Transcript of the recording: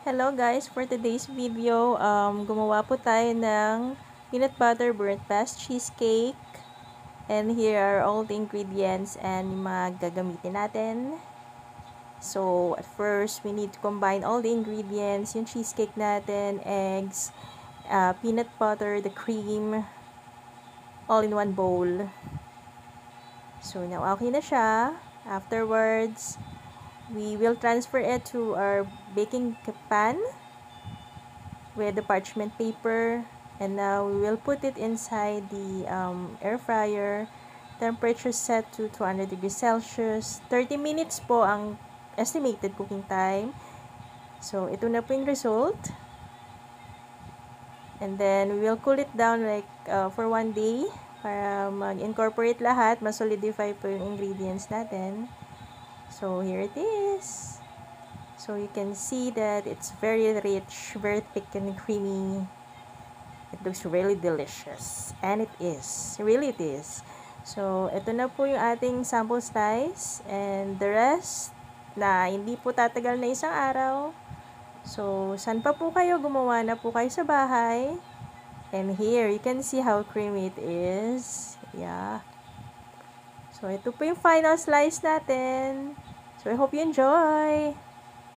Hello guys, for today's video, gumawa po tayo ng peanut butter burnt past cheesecake. And here are all the ingredients and yung mga gagamitin natin. So, at first, we need to combine all the ingredients, yung cheesecake natin, eggs, peanut butter, the cream, all in one bowl. So, now okay na siya. Afterwards, we will transfer it to our baking pan with the parchment paper, and now we will put it inside the air fryer. Temperature set to 200 degrees Celsius. 30 minutes po ang estimated cooking time. So, ito na po yung result. And then, we will cool it down like for 1 day para mag-incorporate lahat, ma-solidify po yung ingredients natin. So, here it is. So, you can see that it's very rich, very thick and creamy. It looks really delicious. And it is. Really it is. So, ito na po yung ating sample slice. And the rest, na hindi po tatagal na isang araw. So, saan pa po kayo? Gumawa na po kayo sa bahay. And here, you can see how creamy it is. Yeah. So, ito po yung final slice natin. So, I hope you enjoy!